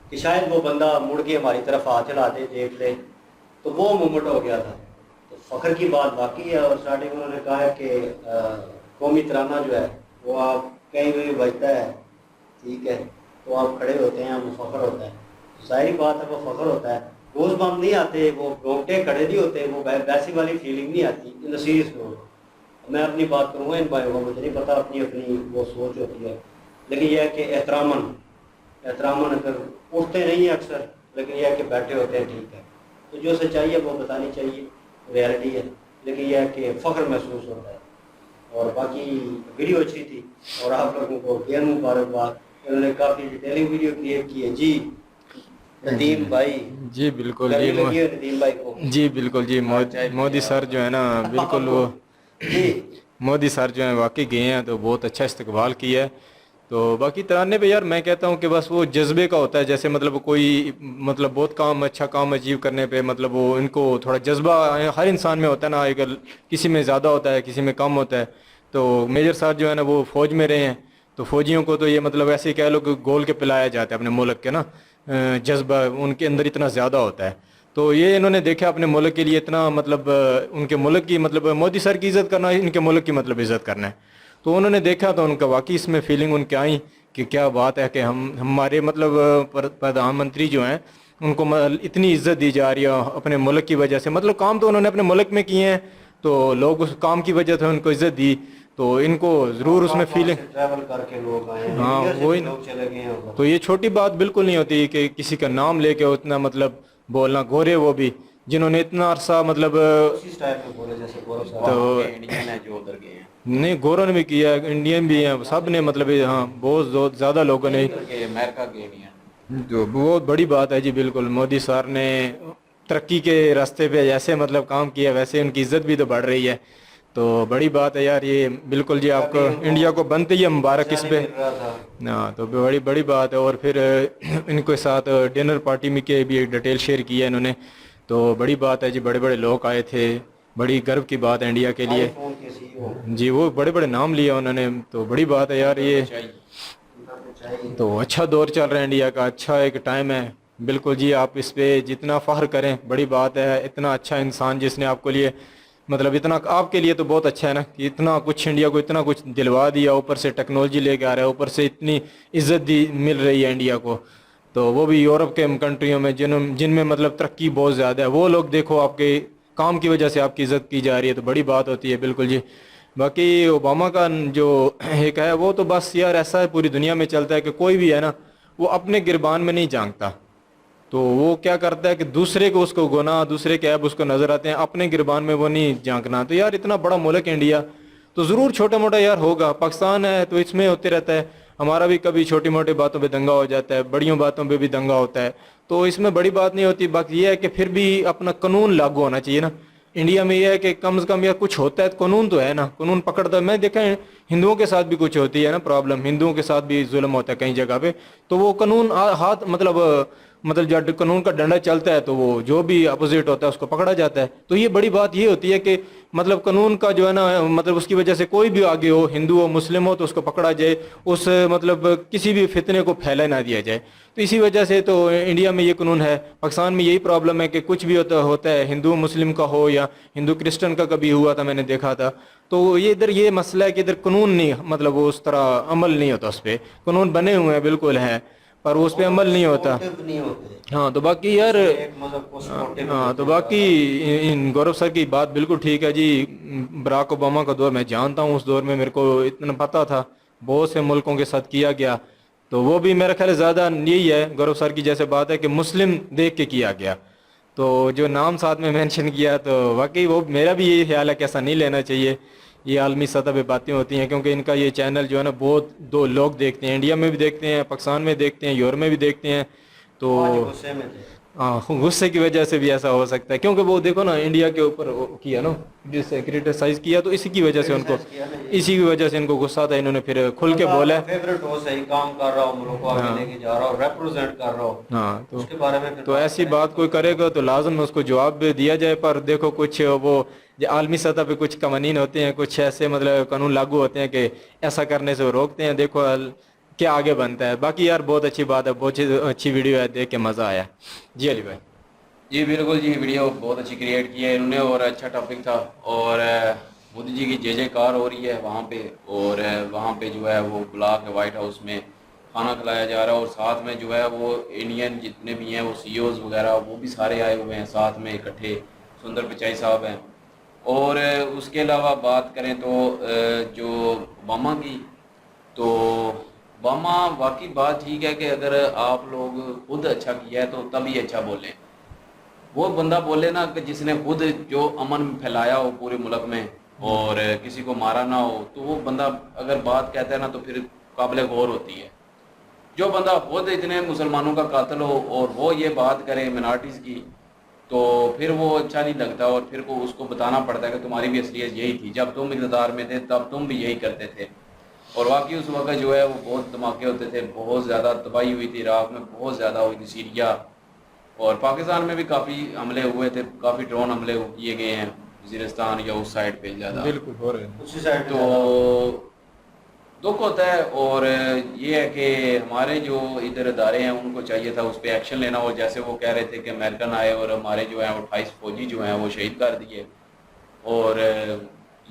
कि शायद वो बंदा मुड़ के हमारी तरफ हाथ चला दे, देख ले। तो वो मोमेंट हो गया था। तो फ़ख्र की बात बाकी है। और स्टार्टिंग में उन्होंने कहा है कि कौमी तराना जो है वो आप कहीं भी बजता है, ठीक है, तो आप खड़े होते हैं, वो फ़ख्र होता है। तो सारी बात है, वो फ़ख्र होता है। गोज़ बम नहीं आते, वो रोंगटे खड़े नहीं होते, वो वैसी वाली फीलिंग नहीं आती इन द सीरियस नोट। मैं अपनी बात करूँगा, इन भाइयों को मुझे नहीं पता, अपनी अपनी वो सोच होती है। लेकिन यह है कि एहतरामन अगर उठते नहीं है अक्सर, लेकिन यह है कि बैठे होते हैं, ठीक है। तो जो सच्चाई है वो बतानी चाहिए, रियलिटी है। लेकिन यह है कि फ़ख्र महसूस होता है। और बाकी वीडियो अच्छी थी और आप लोगों को ढेर मुबारकबाद, इन्होंने काफ़ी डिटेलिंग वीडियो क्रिएट की है। जी नदीम भाई, जी बिल्कुल जी, नदीम भाई को जी बिल्कुल जी, मोदी सर जो है ना, बिल्कुल वो मोदी सर जो है वाकई गए हैं तो बहुत अच्छा इस्तकबाल किया है। तो बाकी तराने पे यार मैं कहता हूँ कि बस वो जज्बे का होता है, जैसे मतलब कोई मतलब बहुत अच्छा काम अचीव करने पे मतलब वो इनको थोड़ा जज्बा हर इंसान में होता है ना, अगर किसी में ज़्यादा होता है किसी में कम होता है। तो मेजर साहब जो है ना वो फ़ौज में रहे हैं, तो फ़ौजियों को तो ये मतलब ऐसे ही कह लो कि गोल के पिलाया जाता है अपने मुल्क के ना, जज्बा उनके अंदर इतना ज़्यादा होता है। तो ये इन्होंने देखा अपने मुल्क के लिए इतना मतलब उनके मुल्क की मतलब मोदी सर की इज़्ज़त करना, इनके मुल्क की मतलब इज़्ज़त करना है। तो उन्होंने देखा तो उनका वाकई इसमें फीलिंग उनके आई कि क्या बात है कि हमारे मतलब प्रधानमंत्री जो हैं उनको इतनी इज्जत दी जा रही है अपने मुल्क की वजह से। मतलब काम तो उन्होंने अपने मुल्क में किए हैं तो लोग उस काम की वजह से उनको इज्जत दी, तो इनको ज़रूर उसमें फीलिंग, ट्रैवल करके लोग आए हैं, हाँ वही, लोग चले गए हैं। तो ये छोटी बात बिल्कुल नहीं होती कि किसी का नाम लेके उतना मतलब बोलना। गोरे वो भी जिन्होंने इतना अरसा मतलब उसी टाइप में बोले जैसे गौरव साहब तो इंडियन है जो उधर गए हैं, नहीं गोरों ने भी किया है, इंडियन भी हैं, सब ने मतलब हाँ बहुत ज़्यादा लोगों ने, अमेरिका गए नहीं हैं। जो बहुत बड़ी बात है जी। बिल्कुल मोदी सर ने तरक्की के रास्ते पे जैसे मतलब काम किया वैसे उनकी इज्जत भी तो बढ़ रही है। तो बड़ी बात है यार ये, बिल्कुल जी आपको इंडिया को बनते ही मुबारक इस पे। मिल रहा था। हाँ तो बड़ी बड़ी बात है। और फिर इनके साथ डिनर पार्टी में के भी एक डिटेल शेयर किया इन्होंने, तो बड़ी बात है जी, बड़े बड़े लोग आए थे, बड़ी गर्व की बात है इंडिया के लिए। आईफोन के सीईओ जी वो बड़े बड़े नाम लिए उन्होंने, तो बड़ी बात है यार ये। चाहिए। तो अच्छा दौर चल रहा है इंडिया का, अच्छा एक टाइम है। बिल्कुल जी आप इस पे जितना फ़ख्र करें बड़ी बात है। इतना अच्छा इंसान जिसने आपको लिए मतलब इतना आपके लिए तो बहुत अच्छा है ना कि इतना कुछ इंडिया को इतना कुछ दिलवा दिया, ऊपर से टेक्नोलॉजी लेके आ रहा है, ऊपर से इतनी इज्जत दी मिल रही है इंडिया को। तो वो भी यूरोप के कंट्रियों में जिनमें मतलब तरक्की बहुत ज़्यादा है, वो लोग देखो आपके काम की वजह से आपकी इज्जत की जा रही है, तो बड़ी बात होती है। बिल्कुल जी। बाकी ओबामा का जो एक है वो तो बस यार ऐसा है, पूरी दुनिया में चलता है कि कोई भी है ना वो अपने गिरबान में नहीं झांकता, तो वो क्या करता है कि दूसरे को उसको गुनाह दूसरे के ऐब उसको नजर आते हैं, अपने गिरबान में वो नहीं झांकना। तो यार इतना बड़ा मुल्क है इंडिया, तो ज़रूर छोटा मोटा यार होगा, पाकिस्तान है तो इसमें होते रहता है, हमारा भी कभी छोटी मोटी बातों पे दंगा हो जाता है, बड़ियों बातों पे भी दंगा होता है, तो इसमें बड़ी बात नहीं होती। बाकी ये है कि फिर भी अपना कानून लागू होना चाहिए ना। इंडिया में ये है कि कम से कम यार कुछ होता है तो कानून तो है ना, कानून पकड़ता है। मैं देखा है हिंदुओं के साथ भी कुछ होती है ना प्रॉब्लम, हिंदुओं के साथ भी जुल्म होता है कई जगह पे, तो वो कानून हाथ मतलब जब कानून का डंडा चलता है तो वो जो भी अपोजिट होता है उसको पकड़ा जाता है। तो ये बड़ी बात ये होती है कि मतलब कानून का जो है ना मतलब उसकी वजह से कोई भी आगे हो, हिंदू हो मुस्लिम हो, तो उसको पकड़ा जाए, उस मतलब किसी भी फितने को फैला ना दिया जाए। तो इसी वजह से तो इंडिया में ये कानून है। पाकिस्तान में यही प्रॉब्लम है कि कुछ भी होता है हिंदू मुस्लिम का हो या हिंदू क्रिश्चियन का कभी हुआ था, मैंने देखा था। तो ये इधर ये मसला है कि इधर कानून नहीं मतलब वो उस तरह अमल नहीं होता, उस पर कानून बने हुए हैं बिल्कुल हैं पर उस पर अमल नहीं होता। Supportive नहीं होते। हाँ तो बाकी यार एक मजहब को supportive हाँ तो करते बाकी इन गौरव सर की बात बिल्कुल ठीक है जी। बराक ओबामा का दौर मैं जानता हूँ, उस दौर में मेरे को इतना पता था, बहुत से मुल्कों के साथ किया गया। तो वो भी मेरा ख्याल ज़्यादा यही है गौरव सर की जैसे बात है कि मुस्लिम देख के किया गया, तो जो नाम साथ में मेंशन किया तो वाकई वो मेरा भी यही ख्याल है कि ऐसा नहीं लेना चाहिए। ये आलमी सतह पे बातें होती हैं क्योंकि इनका ये चैनल जो है ना बहुत दो लोग देखते हैं, इंडिया में भी देखते हैं, पाकिस्तान में देखते हैं, यूरोप में भी देखते हैं। तो आज गुस्से में थे। हाँ गुस्से की वजह से भी ऐसा हो सकता है क्योंकि वो देखो ना इंडिया के ऊपर वो किया ना जिससे क्रिटिसाइज किया, तो इसी की वजह से उनको Criticize किया ना ये। इसी की वजह से इनको गुस्सा था, इन्होंने फिर खुल के बोला है। फेवरेट हो, सही काम कर रहा हो, मुल्क को आगे लेके जा रहा हो, रिप्रेजेंट कर रहा हो, हाँ तो उसके बारे में फिर तो ऐसी बात कोई करेगा तो लाजम उसको जवाब भी दिया जाए। पर देखो कुछ वो जो आलमी सतह पे कुछ कवानीन होते हैं, कुछ ऐसे मतलब कानून लागू होते हैं कि ऐसा करने से वो रोकते हैं। देखो क्या आगे बनता है। बाकी यार बहुत अच्छी बात है, बहुत अच्छी वीडियो है, देख के मज़ा आया। जी अली भाई। जी बिल्कुल जी, वीडियो बहुत अच्छी क्रिएट की है इन्होंने और अच्छा टॉपिक था। और मोदी जी की जय जयकार हो रही है वहाँ पे, और वहाँ पे जो है वो बुला के वाइट हाउस में खाना खिलाया जा रहा है, और साथ में जो है वो इंडियन जितने भी हैं वो सीईओज वगैरह वो भी सारे आए हुए हैं साथ में इकट्ठे, सुंदर पिचाई साहब हैं। और उसके अलावा बात करें तो जो ओबामा की, तो ओबामा वाकई बात ठीक है कि अगर आप लोग खुद अच्छा किया है तो तभी अच्छा बोलें। वो बंदा बोले ना कि जिसने खुद जो अमन फैलाया हो पूरे मुल्क में और किसी को मारा ना हो, तो वो बंदा अगर बात कहता है ना तो फिर काबिल गौर होती है। जो बंदा खुद इतने मुसलमानों का कातिल हो और वो ये बात करे मिनॉरिटीज़ की, तो फिर वो अच्छा नहीं लगता और फिर को उसको बताना पड़ता है कि तुम्हारी भी असलियत यही थी, जब तुम इक़्तिदार में थे तब तुम भी यही करते थे। और वाकई उस वक्त जो है वो बहुत धमाके होते थे, बहुत ज़्यादा तबाही हुई थी, इराक़ में बहुत ज़्यादा हुई थी, सीरिया और पाकिस्तान में भी काफ़ी हमले हुए थे, काफ़ी ड्रोन हमले किए गए हैं वज़ीरिस्तान या उस साइड पे ज़्यादा, बिल्कुल हो रहे हैं। उसी साइड पे तो दुख होता है। और ये है कि हमारे जो इधर इदारे हैं उनको चाहिए था उस पर एक्शन लेना, और जैसे वो कह रहे थे कि अमेरिकन आए और हमारे जो हैं 28 फौजी जो हैं वो शहीद कर दिए, और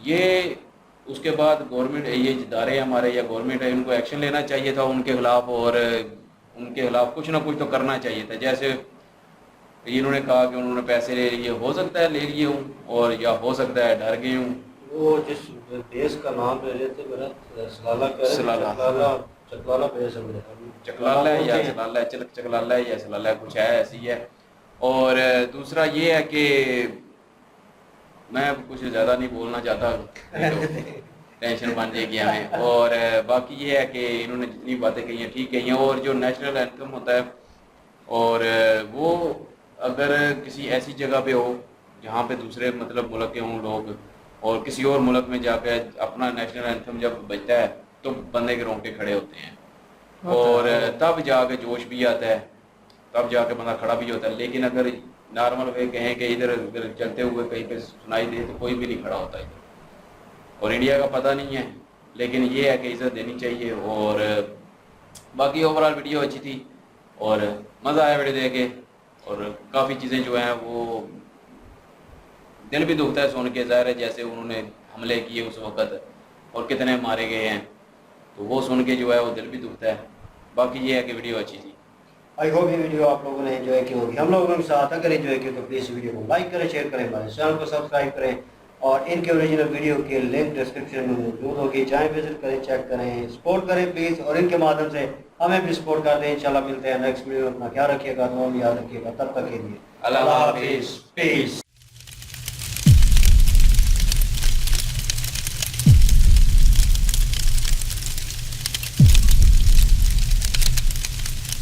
ये उसके बाद गवर्नमेंट ये इदारे हमारे या गवर्नमेंट है इनको एक्शन लेना चाहिए था उनके खिलाफ, और उनके खिलाफ कुछ ना कुछ तो करना चाहिए था। जैसे इन्होंने कहा कि उन्होंने पैसे ले लिए, हो सकता है ले लिए हूँ और या हो सकता है डर गए हूँ। वो जिस देश का नाम ले रहे थे मेरा सलाला कह रहे थे, सलाला। चकलाला पे समझे चकलाला है या सलाला है, चकलाला है या सलाला है, कुछ है ऐसी है। और दूसरा ये है कि मैं कुछ ज़्यादा नहीं बोलना चाहता, टेंशन बन जाएगी हमें। और बाकी ये है कि इन्होंने जितनी बातें कही हैं ठीक कही हैं। और जो नेशनल एंथम होता है और वो अगर किसी ऐसी जगह पे हो जहाँ पे दूसरे मतलब मुल्क के हों लोग, और किसी और मुल्क में जाकर अपना नेशनल एंथम जब बजता है तो बंदे के रोंगटे खड़े होते हैं और तब जाके जोश भी आता है, तब जाके बंदा खड़ा भी होता है। लेकिन अगर नॉर्मल वे कहें कि इधर चलते हुए कहीं पे सुनाई दे तो कोई भी नहीं खड़ा होता इधर। और इंडिया का पता नहीं है, लेकिन ये है कि इज्जत देनी चाहिए। और बाकी ओवरऑल वीडियो अच्छी थी और मज़ा आया वीडियो देख के। और काफ़ी चीज़ें जो हैं वो दिल भी दुखता है सुन के, ज़ाहिर है जैसे उन्होंने हमले किए उस वक़्त और कितने मारे गए हैं, तो वो सुन के जो है वो दिल भी दुखता है। बाकी ये है कि वीडियो अच्छी थी। आई होप ये वीडियो आप लोगों ने एंजॉय की होगी। हम लोगों के साथ अगर एंजॉय किया तो प्लीज़ वीडियो को लाइक करें, शेयर करें, हमारे चैनल को सब्सक्राइब करें और इनके ओरिजिनल वीडियो के लिंक डिस्क्रिप्शन में मौजूद होगी, जाएँ विजिट करें, चेक करें, सपोर्ट करें प्लीज़ और इनके माध्यम से हमें भी सपोर्ट कर दें। इंशाल्लाह मिलते हैं नेक्स्ट वीडियो में। अपना ख्याल रखिएगा, दुआ में याद रखिएगा। तब तक के लिए अल्लाह अल्लाह हाफिज़। हाफिज़, पीस।